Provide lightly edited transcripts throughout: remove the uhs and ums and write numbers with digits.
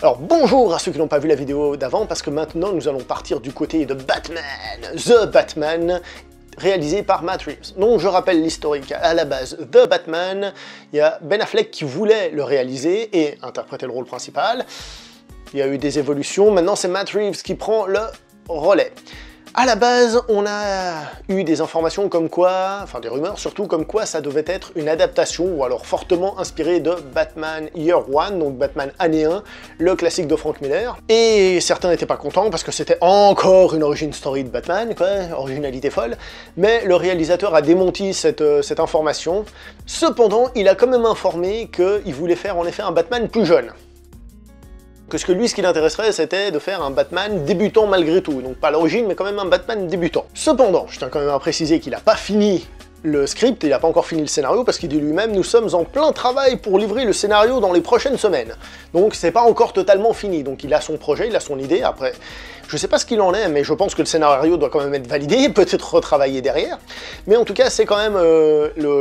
Alors bonjour à ceux qui n'ont pas vu la vidéo d'avant, parce que maintenant nous allons partir du côté de Batman, The Batman, réalisé par Matt Reeves. Donc je rappelle l'historique, à la base The Batman, il y a Ben Affleck qui voulait le réaliser et interpréter le rôle principal. Il y a eu des évolutions, maintenant c'est Matt Reeves qui prend le relais. À la base, on a eu des informations comme quoi, enfin des rumeurs surtout, comme quoi ça devait être une adaptation, ou alors fortement inspiré de Batman Year One, donc Batman année 1, le classique de Frank Miller. Et certains n'étaient pas contents parce que c'était encore une origin story de Batman, quoi, originalité folle, mais le réalisateur a démenti cette information. Cependant, il a quand même informé qu'il voulait faire en effet un Batman plus jeune. Que lui, ce qui l'intéresserait, c'était de faire un Batman débutant malgré tout. Donc pas à l'origine, mais quand même un Batman débutant. Cependant, je tiens quand même à préciser qu'il n'a pas fini le script, il n'a pas encore fini le scénario, parce qu'il dit lui-même, nous sommes en plein travail pour livrer le scénario dans les prochaines semaines. Donc c'est pas encore totalement fini. Donc il a son projet, il a son idée, après... Je sais pas ce qu'il en est, mais je pense que le scénario doit quand même être validé, peut-être retravaillé derrière. Mais en tout cas, c'est quand même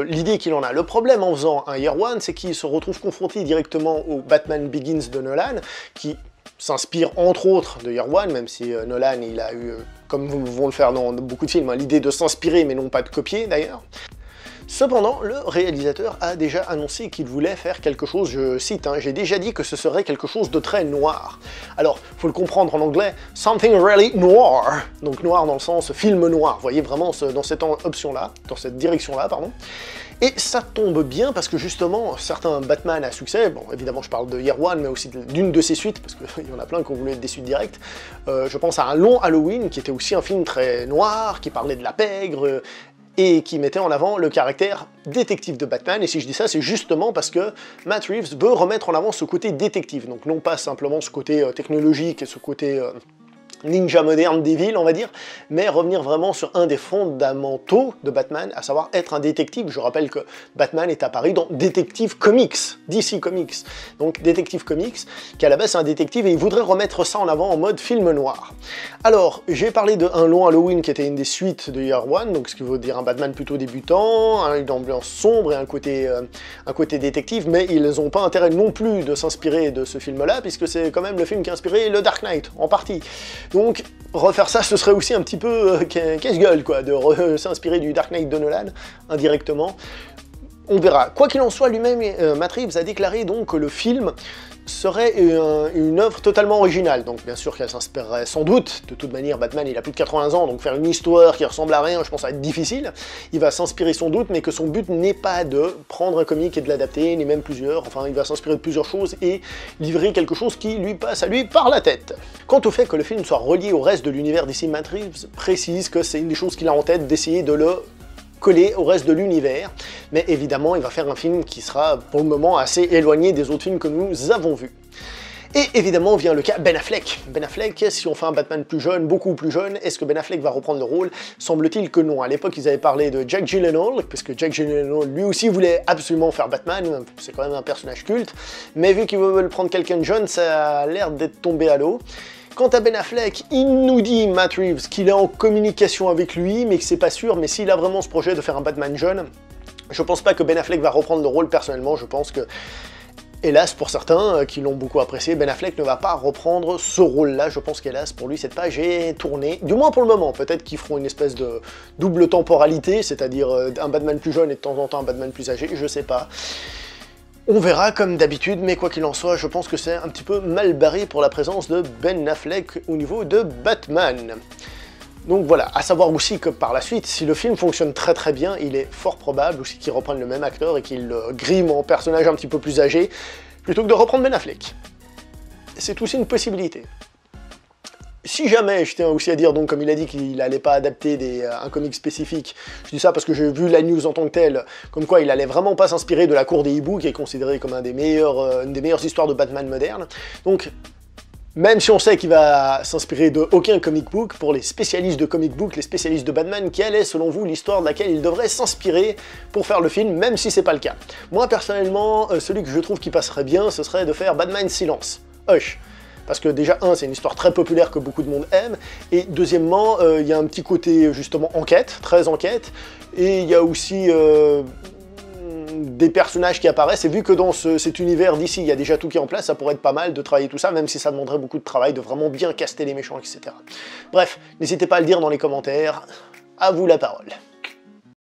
l'idée qu'il en a. Le problème en faisant un Year One, c'est qu'il se retrouve confronté directement au Batman Begins de Nolan, qui s'inspire entre autres de Year One, même si Nolan, il a eu, comme vont le faire dans beaucoup de films, hein, l'idée de s'inspirer, mais non pas de copier d'ailleurs. Cependant, le réalisateur a déjà annoncé qu'il voulait faire quelque chose, je cite, hein, « J'ai déjà dit que ce serait quelque chose de très noir ». Alors, faut le comprendre en anglais, « something really noir », donc noir dans le sens film noir, vous voyez vraiment dans cette option-là, dans cette direction-là, pardon. Et ça tombe bien parce que justement, certains Batman à succès, bon évidemment je parle de Year One, mais aussi d'une de ses suites, parce qu'il y en a plein qui ont voulu être des suites directes, je pense à un long Halloween, qui était aussi un film très noir, qui parlait de la pègre, et qui mettait en avant le caractère détective de Batman, et si je dis ça, c'est justement parce que Matt Reeves veut remettre en avant ce côté détective, donc non pas simplement ce côté technologique et ce côté ninja moderne des villes, on va dire, mais revenir vraiment sur un des fondamentaux de Batman, à savoir être un détective. Je rappelle que Batman est apparu dans Detective Comics, DC Comics, donc Detective Comics, qui à la base c'est un détective et il voudrait remettre ça en avant en mode film noir. Alors, j'ai parlé de Un long Halloween qui était une des suites de Year One, donc ce qui veut dire un Batman plutôt débutant, une ambiance sombre et un côté détective, mais ils n'ont pas intérêt non plus de s'inspirer de ce film-là, puisque c'est quand même le film qui a inspiré le Dark Knight, en partie. Donc, refaire ça, ce serait aussi un petit peu casse-gueule, quoi, de s'inspirer du Dark Knight de Nolan, indirectement. On verra. Quoi qu'il en soit, lui-même, Matt Reeves a déclaré donc que le film serait une œuvre totalement originale. Donc bien sûr qu'elle s'inspirerait sans doute, de toute manière Batman il a plus de 80 ans, donc faire une histoire qui ressemble à rien, je pense que ça va être difficile. Il va s'inspirer sans doute, mais que son but n'est pas de prendre un comic et de l'adapter, ni même plusieurs, enfin il va s'inspirer de plusieurs choses et livrer quelque chose qui lui passe à lui par la tête. Quant au fait que le film soit relié au reste de l'univers d'ici, Matt Reeves précise que c'est une des choses qu'il a en tête, d'essayer de le coller au reste de l'univers, mais évidemment il va faire un film qui sera pour le moment assez éloigné des autres films que nous avons vus. Et évidemment vient le cas Ben Affleck. Ben Affleck, si on fait un Batman plus jeune, beaucoup plus jeune, est-ce que Ben Affleck va reprendre le rôle? Semble-t-il que non. À l'époque ils avaient parlé de Jake Gyllenhaal, parce que Jake Gyllenhaal lui aussi voulait absolument faire Batman, c'est quand même un personnage culte, mais vu qu'ils veulent prendre quelqu'un de jeune, ça a l'air d'être tombé à l'eau. Quant à Ben Affleck, il nous dit, Matt Reeves, qu'il est en communication avec lui, mais que c'est pas sûr, mais s'il a vraiment ce projet de faire un Batman jeune, je pense pas que Ben Affleck va reprendre le rôle personnellement, je pense que, hélas pour certains qui l'ont beaucoup apprécié, Ben Affleck ne va pas reprendre ce rôle-là, je pense qu'hélas pour lui cette page est tournée, du moins pour le moment, peut-être qu'ils feront une espèce de double temporalité, c'est-à-dire un Batman plus jeune et de temps en temps un Batman plus âgé, je sais pas. On verra comme d'habitude, mais quoi qu'il en soit, je pense que c'est un petit peu mal barré pour la présence de Ben Affleck au niveau de Batman. Donc voilà, à savoir aussi que par la suite, si le film fonctionne très très bien, il est fort probable aussi qu'ils reprennent le même acteur et qu'ils le griment en personnage un petit peu plus âgé, plutôt que de reprendre Ben Affleck. C'est aussi une possibilité. Si jamais, je tiens aussi à dire, donc comme il a dit qu'il allait pas adapter un comic spécifique, je dis ça parce que j'ai vu la news en tant que telle, comme quoi il allait vraiment pas s'inspirer de la cour des hiboux, qui est considérée comme une des meilleures histoires de Batman moderne. Donc, même si on sait qu'il va s'inspirer de aucun comic book, pour les spécialistes de comic book, les spécialistes de Batman, quelle est selon vous l'histoire de laquelle il devrait s'inspirer pour faire le film, même si c'est pas le cas? Moi personnellement, celui que je trouve qui passerait bien, ce serait de faire Batman Silence, Hush. Parce que déjà, c'est une histoire très populaire que beaucoup de monde aime, et deuxièmement, il y a un petit côté justement enquête, très enquête, et il y a aussi des personnages qui apparaissent, et vu que dans cet univers d'ici, il y a déjà tout qui est en place, ça pourrait être pas mal de travailler tout ça, même si ça demanderait beaucoup de travail, de vraiment bien caster les méchants, etc. Bref, n'hésitez pas à le dire dans les commentaires, à vous la parole.